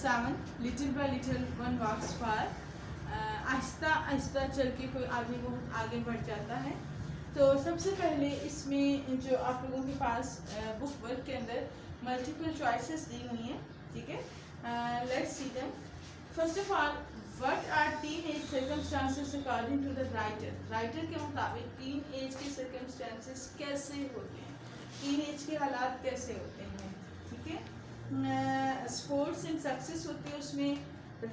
7 little bye little one वॉक्स फार। आहिस्ता आहिस्ता चल के कोई आदमी बहुत आगे बढ़ जाता है। तो सबसे पहले इसमें जो आप लोगों के पास बुक वर्क के अंदर मल्टीपल चॉइसेस दी हुई हैं, ठीक है। Let's see them. First of all, what are teenage circumstances according to the writer. Writer के मुताबिक टीन एज के सर्कमस्टांसेस कैसे होते हैं, टीन एज के हालात कैसे होते हैं, ठीक है। स्पोर्ट्स एंड सक्सेस होती है, उसमें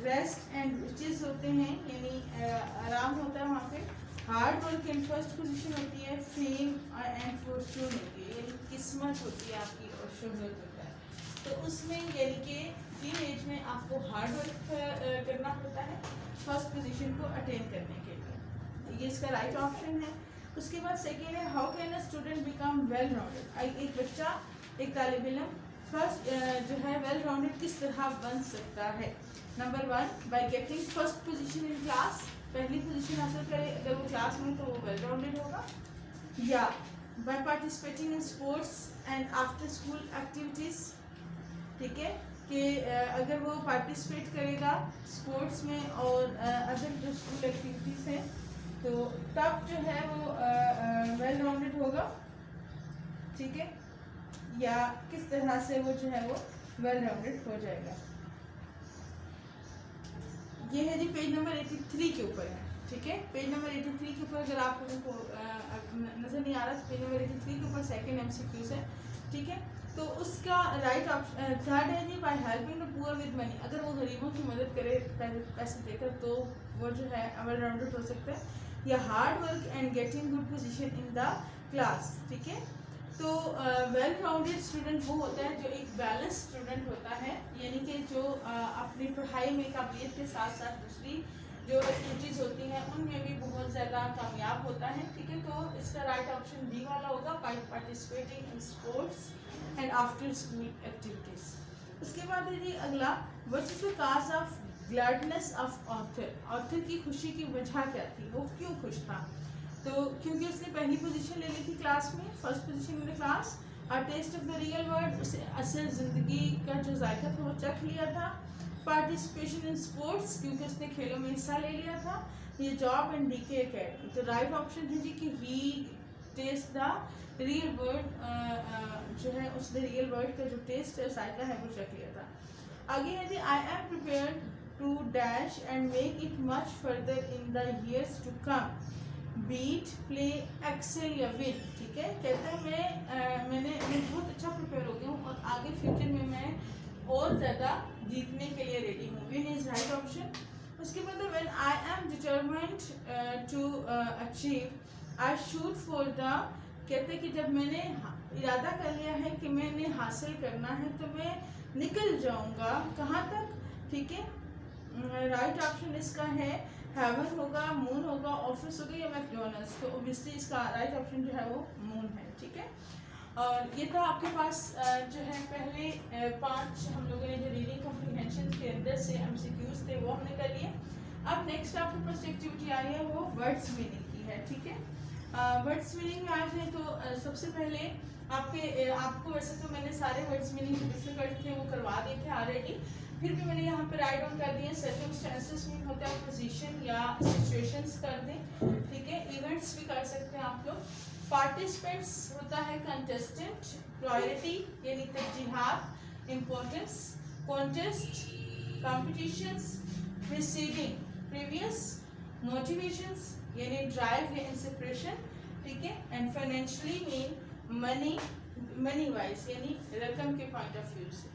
रेस्ट एंड रिचेस होते हैं, यानी आराम होता है वहाँ पे। Hard work and first position होती है, फेम एंड फॉर्चून होती है, यानी किस्मत होती है आपकी और शोहरत होता है। तो उसमें यानी कि टीन एज में आपको हार्ड वर्क करना होता है फर्स्ट पोजीशन को अटेन करने के लिए, ये इसका राइट ऑप्शन है। उसके बाद सेकेंड है, how can a student become well rounded. एक बच्चा, एक तालिब इल्म फर्स्ट जो है वेल राउंडेड किस तरह बन सकता है। Number 1, by getting first position in class, पहली पोजीशन हासिल करे अगर वो क्लास में तो वो वेल राउंडेड होगा। या by participating in sports and after school activities, ठीक है, कि अगर वो पार्टिसिपेट करेगा स्पोर्ट्स में और अदर जो स्कूल एक्टिविटीज़ हैं तो तब जो है वो वेल राउंडेड होगा, ठीक है। या किस तरह से वो जो है वो वेल राउंडेड हो जाएगा। ये है जी पेज नंबर 83 के ऊपर है, ठीक है। पेज नंबर 83 के ऊपर अगर आप लोगों को नज़र नहीं आ रहा तो पेज नंबर 83 के ऊपर सेकंड MCQs है, ठीक है। तो उसका राइट ऑप्शन थर्ड है जी, by helping the poor with money. अगर वो गरीबों की मदद करे पैसे देकर तो वो जो है वेल राउंडेड हो सकता है। या hard work and getting good position in the class, ठीक है। तो वेल राउंडेड स्टूडेंट वो होता है जो एक बैलेंस स्टूडेंट होता है, यानी कि जो अपनी पढ़ाई में काबिलियत के साथ साथ दूसरी जो एक्टिविटीज़ होती हैं उनमें भी बहुत ज़्यादा कामयाब होता है, ठीक है। तो इसका राइट ऑप्शन बी वाला होगा, by participating in sports and after school activities. उसके बाद है जी अगला, what is the cause of gladness of author. Author की खुशी की वजह क्या थी, वो क्यों खुश था। तो क्योंकि उसने पहली पोजीशन ले ली थी क्लास में, first position in the class. A test of the real world, उसे असल ज़िंदगी का जो जायका था वो चख लिया था। पार्टिसिपेशन इन स्पोर्ट्स, क्योंकि उसने खेलों में हिस्सा ले लिया था। ये जॉब एंड DK अकेडमी। तो राइट ऑप्शन है जी कि ही टेस्ट द रियल वर्ल्ड, जो है उसने रियल वर्ल्ड का जो टेस्ट है जायका है वो चख लिया था। आगे है जी, I am prepared to dash and make it much further in the years to come, beat, play, excel या विन, ठीक है। कहते हैं मैं बहुत अच्छा प्रिपेयर हो गया हूँ और आगे फ्यूचर में मैं और ज़्यादा जीतने के लिए रेडी हूँ। Win is right option. उसके बाद when I am determined to achieve I shoot for the, कहते हैं कि जब मैंने इरादा कर लिया है कि मैंने हासिल करना है तो मैं निकल जाऊँगा कहाँ तक, ठीक है। राइट ऑप्शन इसका है हेवन होगा, मून होगा, ऑफिस होगा या मैकडोनल्ड्स। तो ओबियसली इसका राइट ऑप्शन जो है वो मून है, ठीक है। और ये था आपके पास जो है पहले 5 हम लोगों ने जो रीडिंग कॉम्प्रिहेंशन के अंदर से MCQs थे वो हमने कर लिए। अब नेक्स्ट आपके पास एक्टिविटी आई है वो वर्ड्स मीनिंग की है, ठीक है। वर्ड्स मीनिंग में आज है तो सबसे पहले आपको वैसे तो मैंने सारे वर्ड्स मीनिंग जो डिफिकल्ट थे वो करवा दिए थे ऑलरेडी, फिर भी मैंने यहाँ पे राइट डाउन कर दिए। सर्कमस्टेंसेस मीन होता है पोजीशन या सिचुएशंस कर दें, ठीक है। इवेंट्स भी कर सकते हैं आप लोग। पार्टिसिपेंट्स होता है कंटेस्टेंट, प्रायोरिटी यानी तरजीहात, importance, contest, competitions, preceding previous, motivations यानी ड्राइव या इंस्पिरेशन, ठीक है। And financially mean money wise यानी रकम के पॉइंट ऑफ व्यू से,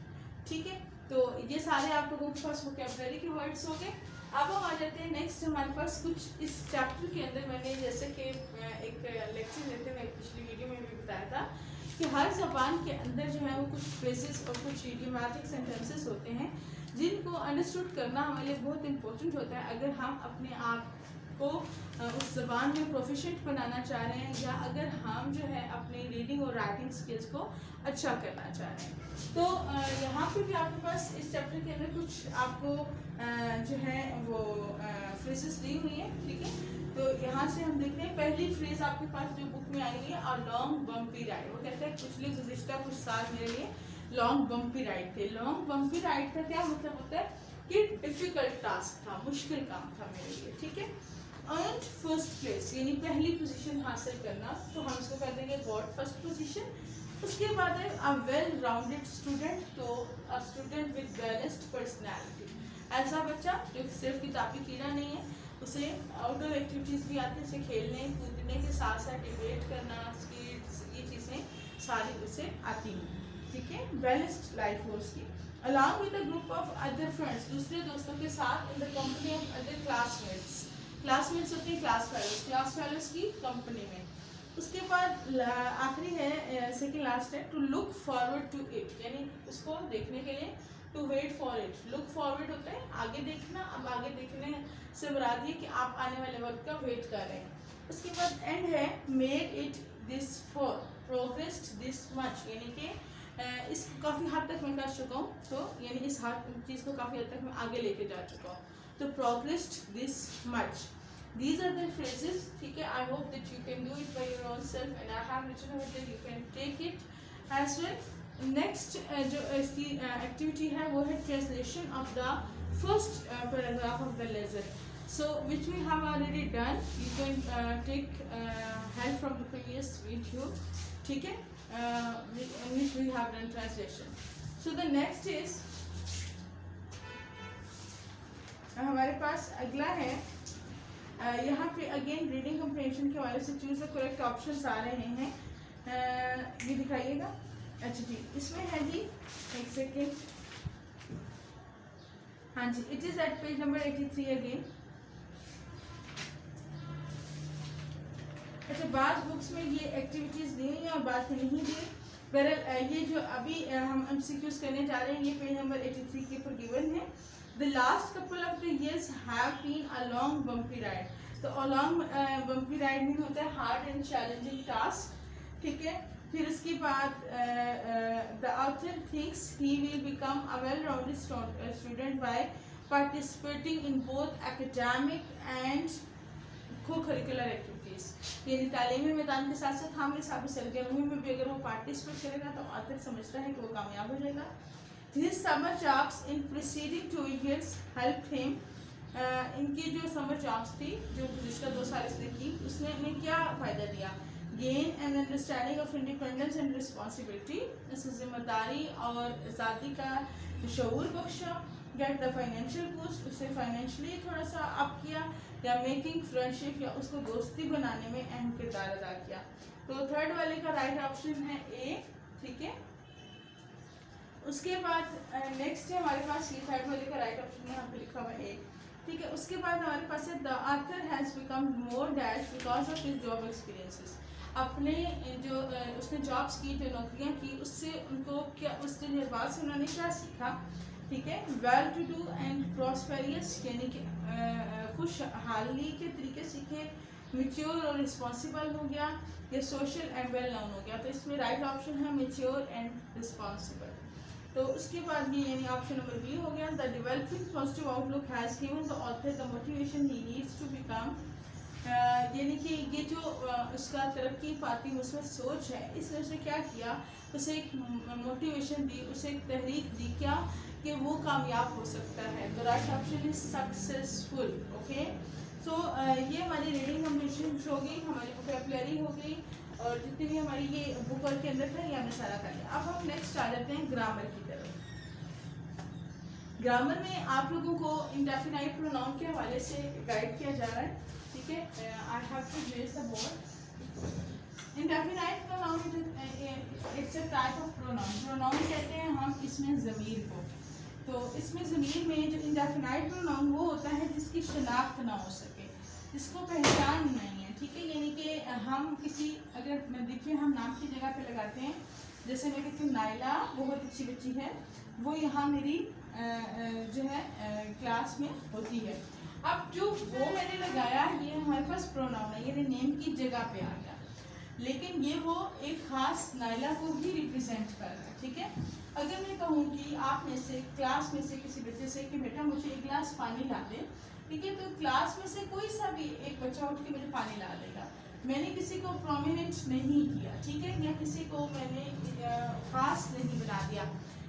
ठीक है। तो ये सारे आप लोगों के पास वोकैबुलरी के वर्ड्स हो गए। अब हम आ जाते हैं नेक्स्ट हमारे पास कुछ इस चैप्टर के अंदर मैंने जैसे कि एक लेक्चर देते हुए पिछली वीडियो में भी बताया था कि हर ज़बान के अंदर जो है वो कुछ फ्रेजेस और कुछ इडियोमैटिक सेंटेंसेस होते हैं जिनको अंडरस्टूड करना हमारे लिए बहुत इंपॉर्टेंट होता है अगर हम अपने आप को उस ज़बान में प्रोफिशिएंट बनाना चाह रहे हैं या अगर हम जो है अपनी रीडिंग और राइटिंग स्किल्स को अच्छा करना चाह रहे हैं। तो यहाँ पे भी आपके पास इस चैप्टर के अंदर कुछ आपको जो है वो फ्रेजेस दी हुई है, ठीक है। तो यहाँ से हम देखते हैं पहली फ्रेज आपके पास जो बुक में आई हुई है, अ लॉन्ग बम्पी राइड। वो कहते हैं पिछले गुज़िश्ता कुछ साल मेरे लिए लॉन्ग बम्पी राइड थे। लॉन्ग बम्पी राइड का क्या मतलब होता है कि डिफिकल्ट टास्क था, मुश्किल काम था मेरे लिए, ठीक है। अर्न फर्स्ट प्लेस यानी पहली पोजीशन हासिल करना, तो हम इसको कर देंगे गॉट फर्स्ट पोजीशन। उसके बाद है अ वेल राउंडेड स्टूडेंट, तो a student with balanced personality, ऐसा बच्चा जो सिर्फ किताबी कीड़ा नहीं है, उसे आउटडोर एक्टिविटीज़ भी आती है, उसे खेलने कूदने के साथ साथ डिबेट करना, स्किट्स, ये चीज़ें सारी उसे आती हैं, ठीक है। बैलेंस्ड लाइफ हो उसकी। Along with a group of other friends, दूसरे दोस्तों के साथ, in the company of other classmates, classmates होते हैं क्लास फेलोज की कंपनी में। उसके बाद आखिरी है सेकंड लास्ट है, to look forward to it, यानी उसको देखने के लिए, to wait for it. Look forward होता है आगे देखना, अब आगे देखने से मुराद ये कि आप आने वाले वक्त का वेट कर रहे हैं। उसके बाद एंड है made it this for progressed this much, यानी कि इस काफ़ी हद तक मैं कर चुका हूँ, तो यानी इस हर चीज़ को काफ़ी हद तक मैं आगे लेके जा चुका हूँ, तो progressed this much. These are the phrases, ठीक है। I hope that you can do it by your own self, and I have written over there, you can take it as well. Next जो इसकी activity है वो है translation of the first paragraph of the lesson, so which we have already done. You can take help from the previous video, ठीक है, in which we have done translation. So the next is हमारे पास अगला है यहाँ पे again reading comprehension के हवाले से चूज द करेक्ट ऑप्शंस आ रहे हैं, ये दिखाइएगा। अच्छा जी, इसमें है जी, एक सेकेंड, हाँ जी, it is at page number 83 again. अच्छा, बाद बुक्स में ये एक्टिविटीज़ दी हुई हैं और बाद में नहीं दी। बहरहाल ये जो अभी हम MCQs करने जा रहे हैं, ये पेज नंबर 83 के ऊपर गिवन है। The last couple of the years have been a long bumpy ride. तो a long bumpy ride में होता है hard and challenging task, ठीक है। फिर उसके बाद the author thinks he will become a well-rounded student by participating in both academic and co-curricular activities, यानी तालीमी मैदान के साथ साथ हमने सारी सरगर्मियों में भी अगर वो पार्टिसिपेट करेगा तो ऑथर समझता है कि वो कामयाब हो जाएगा। His summer jobs in preceding 2 years helped him. इनकी जो समर जॉब्स थी जो पिछले 2 साल इसने की, उसने इन्हें क्या फ़ायदा दिया? Gain an understanding of independence and responsibility, इससे जिम्मेदारी और आज़ादी का शऊर बख्शा। Get the financial boost, उसे फाइनेंशियली थोड़ा सा अप किया, या मेकिंग फ्रेंडशिप, या उसको दोस्ती बनाने में अहम किरदार अदा किया। तो थर्ड वाले का राइट ऑप्शन है ए, ठीक है। उसके बाद नेक्स्ट है हमारे पास, ये थर्ड वाले का राइट ऑप्शन यहाँ पे लिखा हुआ है, ठीक है। उसके बाद हमारे पास है the author has become more dash because of his job experiences, अपने जो उसने जॉब्स की, जो नौकरियाँ की, उससे उनको क्या, उसके तजुर्बात से उन्होंने क्या सीखा, ठीक है। Well to do and prosperous, यानी कि खुशहाली के तरीके सीखे। मेच्योर और रिस्पॉन्सिबल हो गया, या सोशल एंड वेल नोन हो गया। तो इसमें राइट ऑप्शन है मेच्योर एंड रिस्पॉन्सिबल। तो उसके बाद ये यानी ऑप्शन नंबर बी हो गया। The developing positive outlook has given the author the motivation he needs to become, यानी कि ये जो उसका तरक्की पाती उसमें सोच है, इसने उसे क्या किया, उसे एक मोटिवेशन दी, उसे एक तहरीक दी, क्या कि वो कामयाब हो सकता है। तो right option is successful, okay. So ये हमारी रीडिंग कम्प्रीहेंशन हो गई, हमारी वोकैबुलरी हो गई, और जितनी भी हमारी ये बुक वर्क के अंदर था ये हमने सारा कर लिया। अब हम नेक्स्ट आ जाते हैं ग्रामर की तरफ। ग्रामर में आप लोगों को इंडेफिनाइट प्रोनाउन के हवाले से गाइड किया जा रहा है, ठीक है। I have to raise the board. Indefinite pronoun it's a type of pronoun, pronoun कहते हैं हम इसमें ज़मीर को। तो इसमें ज़मीर में जो इंडेफिनाइट प्रोनाउन वो होता है जिसकी शनाख्त ना हो सके, जिसको पहचान नहीं है, ठीक है। यानी कि हम किसी, अगर देखिए हम नाम की जगह पे लगाते हैं, जैसे मैं कहती हूँ नाइला बहुत अच्छी बच्ची है, वो यहाँ मेरी जो है क्लास में होती है। अब जो वो मैंने लगाया ये हमारे पास प्रोनाउन है, ये नेम की जगह पे आ गया, लेकिन ये वो एक खास नाइला को ही रिप्रेजेंट कर रहा है, ठीक है। अगर मैं कहूँ कि आप में से क्लास में से किसी बच्चे से कि बेटा मुझे एक गिलास पानी ला दे, ठीक है, तो क्लास में से कोई सा भी एक बच्चा उठ के मुझे पानी ला देगा, मैंने किसी को प्रोमिनेंट नहीं किया, ठीक है, या किसी को मैंने खास नहीं बना दिया,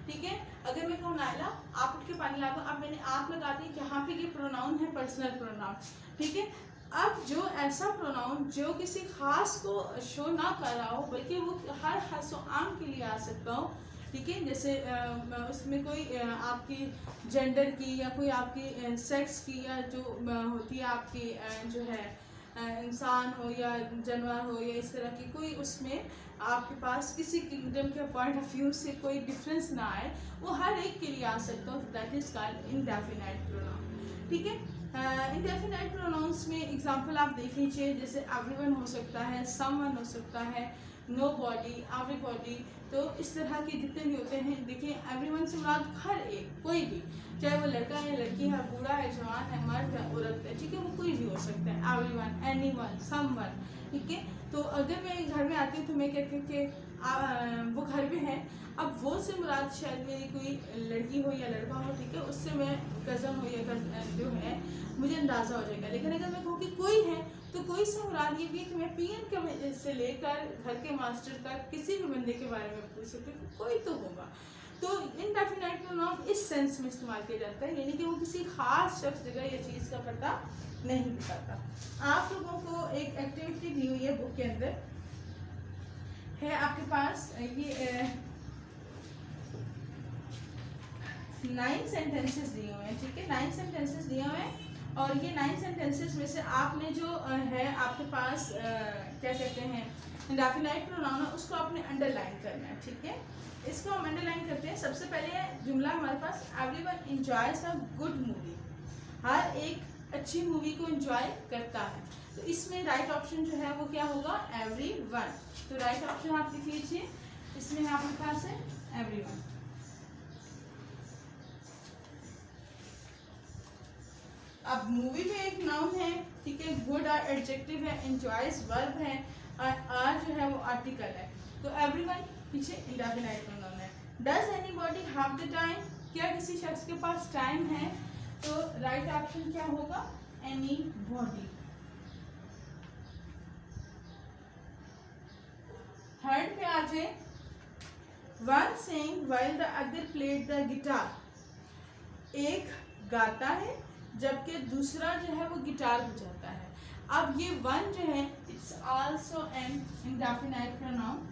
ठीक है। अगर मैं कहूँ नायला आप उठ के पानी ला दो, अब मैंने आप लगा दी, यहाँ पे ये प्रोनाउन है पर्सनल प्रोनाउन, ठीक है। अब जो ऐसा प्रोनाउन जो किसी खास को शो ना कर रहा हो बल्कि वो हर खास आम के लिए आ सकता हो, ठीक है, जैसे उसमें कोई आपकी जेंडर की या कोई आपकी सेक्स की या जो होती है आपकी जो है इंसान हो या जानवर हो या इस तरह की कोई उसमें आपके पास किसी किंगडम के पॉइंट ऑफ व्यू से कोई डिफरेंस ना आए, वो हर एक के लिए आ सकता हो, that is called indefinite pronoun, ठीक है। इंडेफिनाइट प्रोनाउंस में एग्जांपल आप देख लीजिए, जैसे एवरीवन हो सकता है, समवन हो सकता है, नोबॉडी, एवरीबॉडी, तो इस तरह के जितने भी होते हैं, देखिए एवरीवन से मुराद हर एक, कोई भी, चाहे वो लड़का है, लड़की है, बूढ़ा है, जवान है, मर्द है, औरत है, ठीक है, वो कोई भी हो सकता है, एवरीवन, एनीवन, समवन, ठीक है। तो अगर मैं घर में आती हूँ तो मैं कहती हूँ कि वो घर में है, अब वो से मुराद शायद मेरी कोई लड़की हो या लड़का हो, ठीक है, उससे मैं कज़न हो या जो है मुझे अंदाज़ा हो जाएगा। लेकिन अगर मैं कहूँ कि कोई है तो कोई से मुराद ये भी है कि मैं पीएन के से लेकर घर के मास्टर तक किसी भी बंदे के बारे में पूछ सकती हूँ, कोई तो होगा। तो इनडेफिनाइट प्रोनाउन इस सेंस में इस्तेमाल किया जाता है, यानी कि वो किसी खास शख्स, जगह या चीज़ का पता नहीं बताता। आप लोगों को एक एक्टिविटी दी हुई है बुक के अंदर, है आपके पास ये 9 सेंटेंसेस दिए हुए हैं, ठीक है, 9 सेंटेंसेस दिए हुए हैं, और ये 9 सेंटेंसेस में से आपने जो है आपके पास क्या कहते हैं इंडेफिनाइट प्रोनाउन है, उसको आपने अंडरलाइन करना है, ठीक है। इसको हम अंडरलाइन करते हैं। सबसे पहले जुमला हमारे पास, everyone enjoys a good movie, हर एक अच्छी मूवी को एंजॉय करता है, तो इसमें राइट ऑप्शन जो है वो क्या होगा, एवरीवन। तो राइट ऑप्शन आप लिख लीजिए, इसमें आपके पास है एवरीवन। अब मूवी में एक नाउन है, ठीक है, गुड और एडजेक्टिव है, एंजॉयज वर्ब है, और आर जो है वो आर्टिकल है, तो एवरीवन पीछे इंडेफिनाइट प्रोनाउन है। Does anybody have the time, क्या किसी शख्स के पास टाइम है, तो राइट ऑप्शन क्या होगा, एनीबॉडी। थर्ड पे आ जाए, one saying while the other played the guitar, एक गाता है जबकि दूसरा जो है वो गिटार बजाता है। अब ये वन जो है it's also an indefinite pronoun,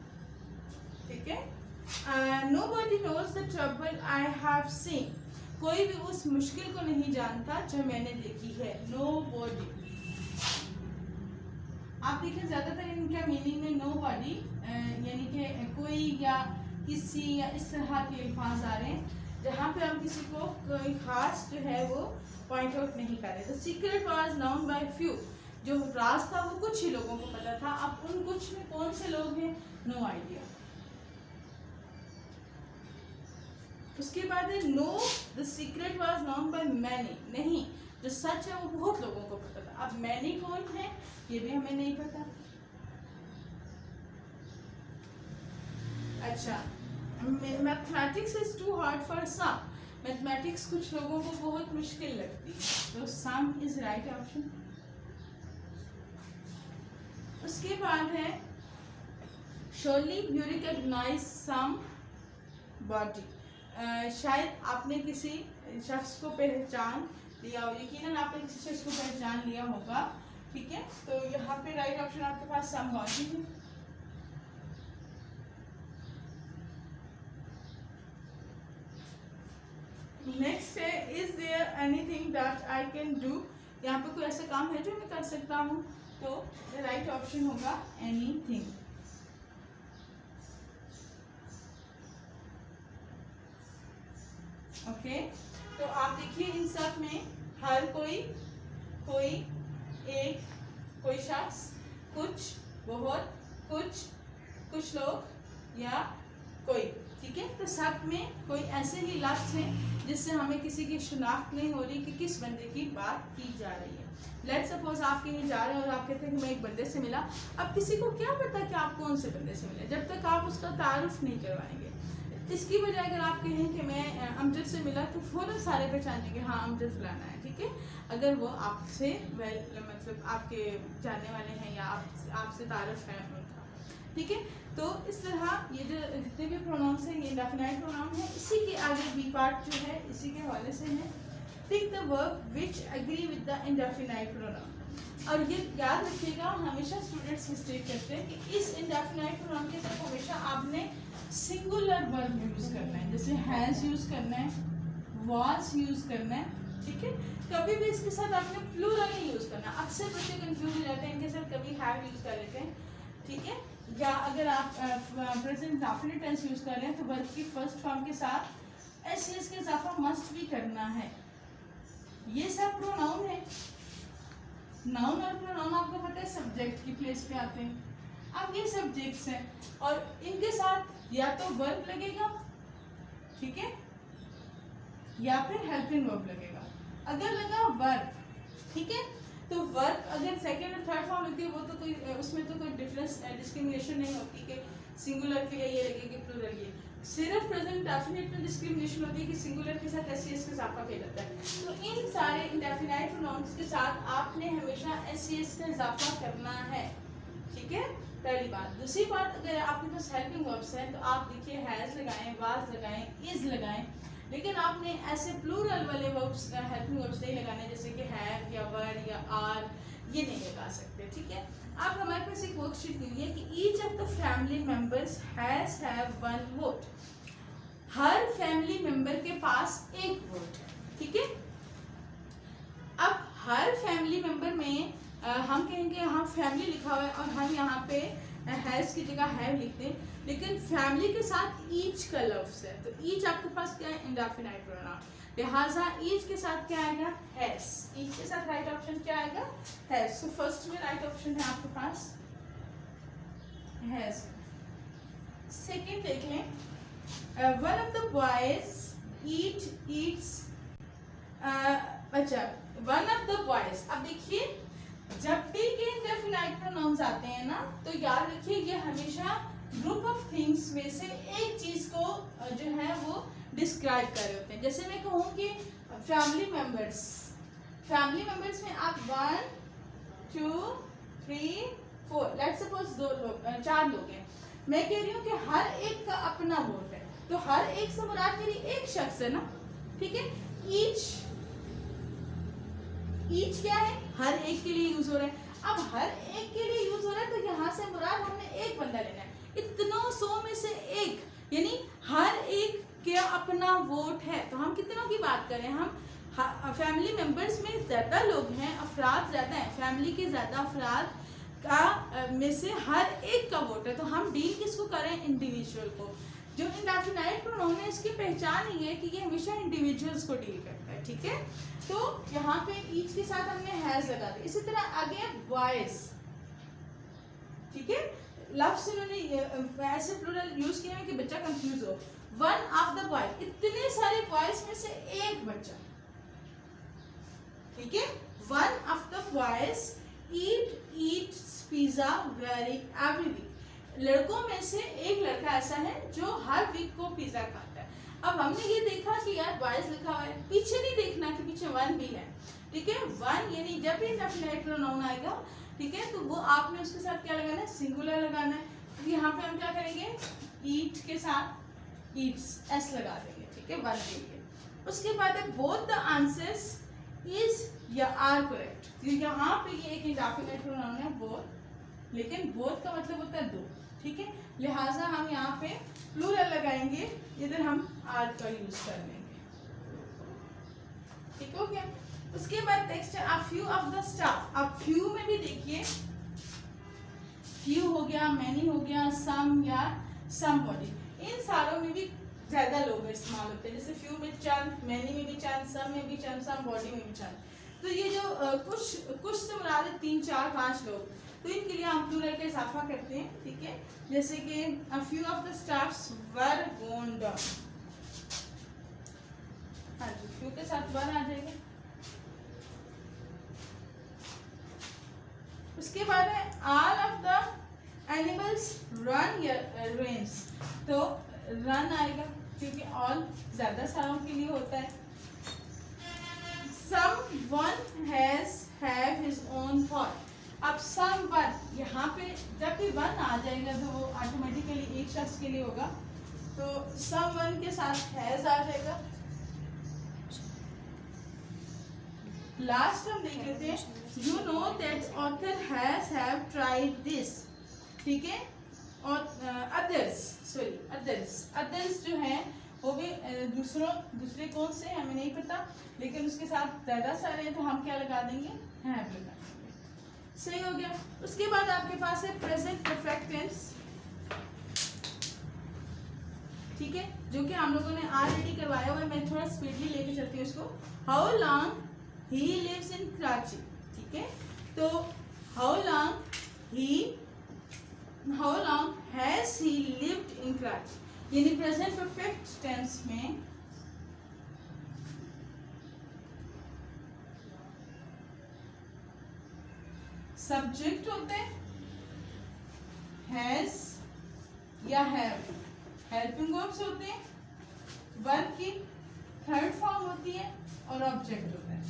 ठीक है। Nobody knows the trouble I have seen, कोई भी उस मुश्किल को नहीं जानता जो मैंने देखी है, नोबडी। आप देखें ज्यादातर इनका मीनिंग में नोबडी यानी कि कोई या किसी या इस तरह के अल्फाज आ रहे हैं जहाँ पे हम किसी को कोई खास जो है वो पॉइंट आउट नहीं कर रहे। The secret was known by few, जो राज था वो कुछ ही लोगों को पता था। अब उन कुछ में कौन से लोग हैं, नो आइडिया। उसके बाद है know the secret was known by many, नहीं जो सच है वो बहुत लोगों को पता था। अब मैनी कौन है ये भी हमें नहीं पता। अच्छा, mathematics is too hard for some, mathematics कुछ लोगों को बहुत मुश्किल लगती है, तो सम इज राइट ऑप्शन। उसके बाद है surely you recognize some body, शायद आपने किसी शख्स को पहचान लिया हो, यकीनन आपने किसी शख्स को पहचान लिया होगा, ठीक है। तो यहाँ पे राइट ऑप्शन आपके पास some body है। नेक्स्ट है is there anything that I can do, यहाँ पे कोई ऐसा काम है जो मैं कर सकता हूँ, तो राइट ऑप्शन होगा एनीथिंग। ओके, तो आप देखिए इन सब में हर कोई, कोई, एक, कोई शख्स, कुछ, बहुत, कुछ लोग या कोई, ठीक है। तो सब में कोई ऐसे ही लफ्ज़ हैं जिससे हमें किसी की शिनाख्त नहीं हो रही कि किस बंदे की बात की जा रही है। लेट्स सपोज आप कहीं जा रहे हैं और आप कहते हैं कि मैं एक बंदे से मिला। अब किसी को क्या पता कि आप कौन से बंदे से मिले, जब तक आप उसका तारुफ नहीं करवाएंगे। इसकी बजाय अगर आप कहें कि मैं अमजद से मिला तो फ़ौरन सारे पहचान लेंगे हाँ अमजद फलाना है, ठीक है, अगर वो आपसे मतलब आपके जानने वाले हैं या आपसे तारुफ है उनका, ठीक है। तो इस तरह ये जो जितने भी प्रोनाउंस हैं ये इंडेफिनाइट प्रोनाउन है। इसी के आगे बी पार्ट जो है इसी के हवाले से है, tick the verb which agree with the indefinite pronoun. और ये याद रखिएगा, हमेशा स्टूडेंट्स मिस्टेक करते हैं कि इस इंडेफिनाइट प्रोनाउन के साथ हमेशा आपने सिंगुलर वर्ब यूज़ करना है, जैसे हैज़ यूज़ करना है, वाज यूज़ करना है, ठीक है। कभी भी इसके साथ आपने प्लूरल नहीं यूज़ करना। अक्सर बच्चे कंफ्यूज हो जाते हैं, इनके साथ कभी हैव यूज़ कर लेते हैं, ठीक है, या अगर आप प्रेजेंट इंडेफिनिट टेंस यूज़ कर रहे हैं तो वर्ब की फर्स्ट फॉर्म के साथ एस के इजाफा मस्ट भी करना है। ये सब प्रोनाउन है। नाउन और प्रोनाउन आपको पता है सब्जेक्ट की प्लेस पे आते हैं। अब ये सब्जेक्ट्स हैं और इनके साथ या तो वर्ब लगेगा, ठीक है, या फिर हेल्पिंग वर्ब लगेगा। अगर लगा वर्ब, ठीक है, तो वर्ब अगर सेकंड और थर्ड फॉर्म लगती है वो तो कोई उसमें तो कोई डिफरेंस डिस्क्रिमिनेशन नहीं होती कि सिंगुलर के लिए ये लगेगी प्लूरल ये। सिर्फ प्रेजेंट इंडेफिनिट में डिस्क्रिमिनेशन होती है कि सिंगुलर के साथ एस का इजाफा किया जाता है। तो इन सारे इंडेफिनाइट प्रोनाउंस के साथ आपने हमेशा एस का इजाफा करना है, ठीक है, पहली बात। दूसरी बात, अगर आपके पास हेल्पिंग वर्ब्स हैं तो आप देखिए हैज़ लगाएं, वाज लगाएं, इज लगाएं, लेकिन आपने ऐसे प्लूरल वाले वर्ब्स हेल्पिंग वर्ब्स नहीं लगाने, जैसे कि हैव या वर या आर, ये नहीं लगा सकते, ठीक है। अब हमारे पास एक वर्कशीट दी हुई है कि each of the family members has have one vote. Her family member के पास एक वोट है, ठीक है। अब हर फैमिली मेंबर में हम कहेंगे यहाँ फैमिली लिखा हुआ है और हम यहाँ पे हैज की जगह हैव लिखते हैं, लेकिन फैमिली के साथ ईच का लफ्ज है, तो ईच आपके पास क्या है, इंडेफिनाइट प्रोनाउन, लिहाजा ईच के साथ क्या आएगा, हैज। ईच के साथ राइट ऑप्शन क्या आएगा, हैज। सो फर्स्ट में राइट ऑप्शन है आपके पास हैज। सेकंड देख लें, one of the boys Yeats, अच्छा, वन ऑफ द बॉयज। अब देखिए जब भी के इंडेफिनाइट प्रोनाउंस आते हैं ना, तो याद रखिए ये हमेशा ग्रुप ऑफ थिंग्स में से एक चीज को जो है वो डिस्क्राइब कर रहे होते हैं। जैसे मैं कहूँ कि फैमिली मेंबर्स में आप 1 2 3 4 लेट्स सपोज 4 लोग हैं, मैं कह रही हूँ कि हर एक का अपना वोट है, तो हर एक से मुराद मेरी एक शख्स है ना, ठीक है। ईच क्या है, हर एक के लिए यूज हो रहा है। अब हर एक के लिए यूज हो रहा है तो यहाँ से मुराद हमने एक बंदा लेना है, इतनों 100 में से एक, यानी हर एक का अपना वोट है। तो हम कितनों की बात करें, हम फैमिली मेंबर्स में ज्यादा लोग हैं, अफराद ज्यादा हैं, फैमिली के ज्यादा अफराद का में से हर एक का वोट है, तो हम डील किसको करें, इंडिविजुअल को। जो इंडेफिनाइट प्रोनाउन है इसकी पहचान ही है कि ये हमेशा इंडिविजुअल्स को डील करता है, ठीक है। तो यहाँ पे ईच के साथ हमने हैज लगा दिया। इसी तरह आगे बॉयज, ठीक है, लफ्ज इन्होंने ऐसे प्लूरल यूज किए हैं कि बच्चा कंफ्यूज हो। वन ऑफ द बॉय, इतने सारे बॉयज में से एक बच्चा, ठीक है। One of the boys eats pizza very every week. लड़कों में से एक लड़का ऐसा है जो हर वीक को पिज्जा खाता है। अब हमने ये देखा कि यार बॉयज लिखा हुआ है, पीछे नहीं देखना कि पीछे वन भी है, ठीक है। वन यानी जब भी इंडेफिनाइट प्रोनाउन आएगा, ठीक है, तो वो आपने उसके साथ क्या लगाना है, सिंगुलर लगाना है। तो यहाँ पे हम क्या करेंगे, ईट के साथ ईट्स एस लगा देंगे, ठीक है, वन के लिए। उसके बाद है बोथ द आंसर्स इज या आर करेक्ट। तो यहाँ पे ये एक इंडेफिनाइट प्रोनाउन है बोथ, लेकिन बोथ का मतलब होता है दो, ठीक है, लिहाजा हम यहाँ पे प्लूरल लगाएंगे, इधर हम आर का यूज कर लेंगे, ठीक हो गया। उसके बाद नेक्स्ट है a few of the staff. अब फ्यू में भी देखिए, फ्यू हो गया, मैनी हो गया, सम या समबॉडी, इन सारों में भी ज्यादा लोग इस्तेमाल होते हैं। जैसे फ्यू में चंद, मैनी में भी चंद, सम में भी चंद, समबॉडी में भी चंद। तो ये जो कुछ से मुराद है 3 4 5 लोग, तो इनके लिए हम प्लूरल का इजाफा करते हैं, ठीक है। जैसे कि a few of the staffs were gone down, हाँ जी, few के साथ वर आ जाएगा। उसके बाद है all of the animals run या rains, तो रन आएगा, क्योंकि ऑल ज़्यादा सारों के लिए होता है। Someone has have his own thought। अब someone यहाँ पे जब भी वन आ जाएगा तो वो ऑटोमेटिकली एक शख्स के लिए होगा, तो someone के साथ has आ जाएगा। लास्ट हम देख लेते हैं, you know that author has have tried this, ठीक है। और others जो है वो भी दूसरे कौन से हमें नहीं पता, लेकिन उसके साथ ज़्यादा सारे हैं तो हम क्या लगा देंगे, have लगा देंगे। सही हो गया। उसके बाद आपके पास है प्रेजेंट परफेक्ट टेंस, ठीक है, जो कि हम लोगों ने ऑलरेडी करवाया हुआ है। मैं थोड़ा स्पीडली लेके चलती हूँ इसको। How long he lives in Karachi, ठीक है। तो how long has he lived in Karachi, यानी प्रेजेंट परफेक्ट टेंस में सब्जेक्ट होते हैं हैज या हैव, हेल्पिंग वर्ब्स होते हैं, वर्ब की थर्ड फॉर्म होती है और ऑब्जेक्ट होता है।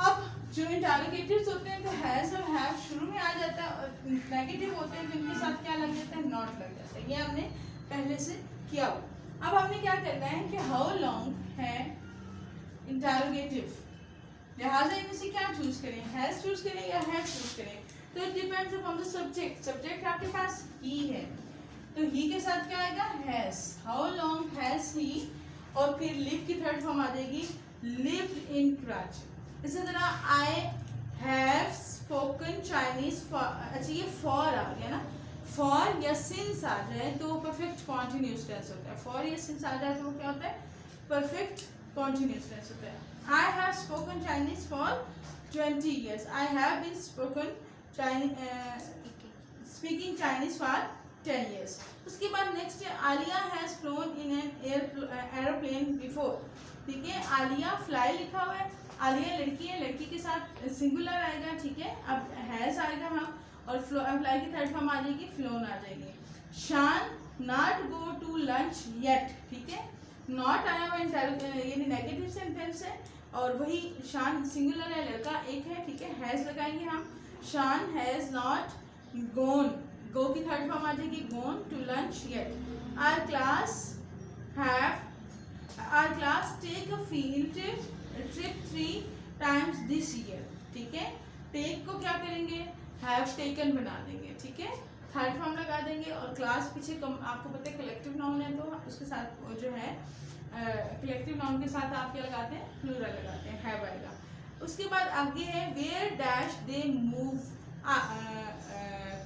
अब जो इंटरोगेटिव्स होते हैं तो हैज और हैव शुरू में आ जाता है, और नेगेटिव होते हैं जिनके साथ क्या लग जाता है, नॉट लग जाता है। ये हमने पहले से किया हुआ। अब हमने क्या करना है कि हाउ लॉन्ग है इंटरोगेटिव, लिहाजा इनमें से क्या चूज करें, हैज चूज करें या हैव चूज करें। तो it depends upon the subject. Subject आपके पास ही है तो ही के साथ क्या आएगा, हैज। हाउ लॉन्ग हैज ही, और फिर लिव की थर्ड फॉर्म आ जाएगी लिव्ड इन कराची। इसी तरह I have spoken Chinese for, अच्छा ये फॉर आ गया ना, फॉर या सिंस आ जाए तो परफेक्ट कॉन्टिन्यूस टेंस होता है। फॉर या सिंस आ जाए तो वो क्या होता है, परफेक्ट कॉन्टिन्यूस टेंस होता है। I have spoken Chinese for 20 years. I have been speaking Chinese for 10 years. उसके बाद नेक्स्ट है Alia has flown in an aeroplane before, ठीक है। आलिया फ्लाई लिखा हुआ है, आलिया लड़की है, लड़की के साथ सिंगुलर आएगा, ठीक है। अब हैज आएगा हम, और फ्लाई की थर्ड फॉर्म आ जाएगी, फ्लोन आ जाएगी। Shaan not go to lunch yet, ठीक है। नॉट आया हुआ यानी नेगेटिव सेंटेंस है, और वही शान सिंगुलर है, लड़का एक है, ठीक है। हैज लगाएंगे हम, शान हैज नॉट गोन, गो की थर्ड फॉर्म आ जाएगी, gone to lunch yet. Our class take a field trip 3 times this year, ठीक है। टेक को क्या करेंगे, हैव टेकन बना देंगे, ठीक है, थर्ड फॉर्म लगा देंगे। और क्लास पीछे आपको पता है कलेक्टिव नाउन है, तो उसके साथ वो जो है कलेक्टिव नाउन के साथ आप क्या लगाते हैं, प्लूरल लगाते हैं, हैव आएगा। उसके बाद आगे है where dash they move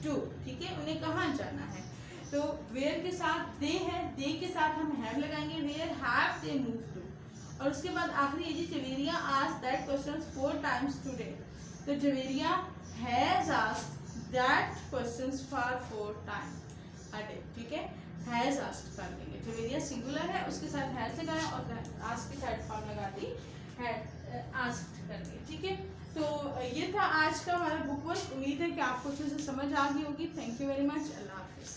to, ठीक है, उन्हें कहाँ जाना है। तो वेयर के साथ दे है, दे के साथ हम हैव लगाएंगे, where have they move to. और उसके बाद आखिरी है जी, Javeria asked that question 4 times today. तो Javeria has asked that question for 4 times a day, ठीक है। हैज आस्क्ड कर देंगे, जवेरिया सिंगुलर है, उसके साथ हैज लगाया और आस्क्ड की थर्ड फॉर्म लगा दी, हैड आस्क्ड कर दिया, ठीक है। तो ये था आज का हमारा बुक वर्क। उम्मीद है कि आपको अच्छे से समझ आ गई होगी। Thank you very much. Allah हाफिज़।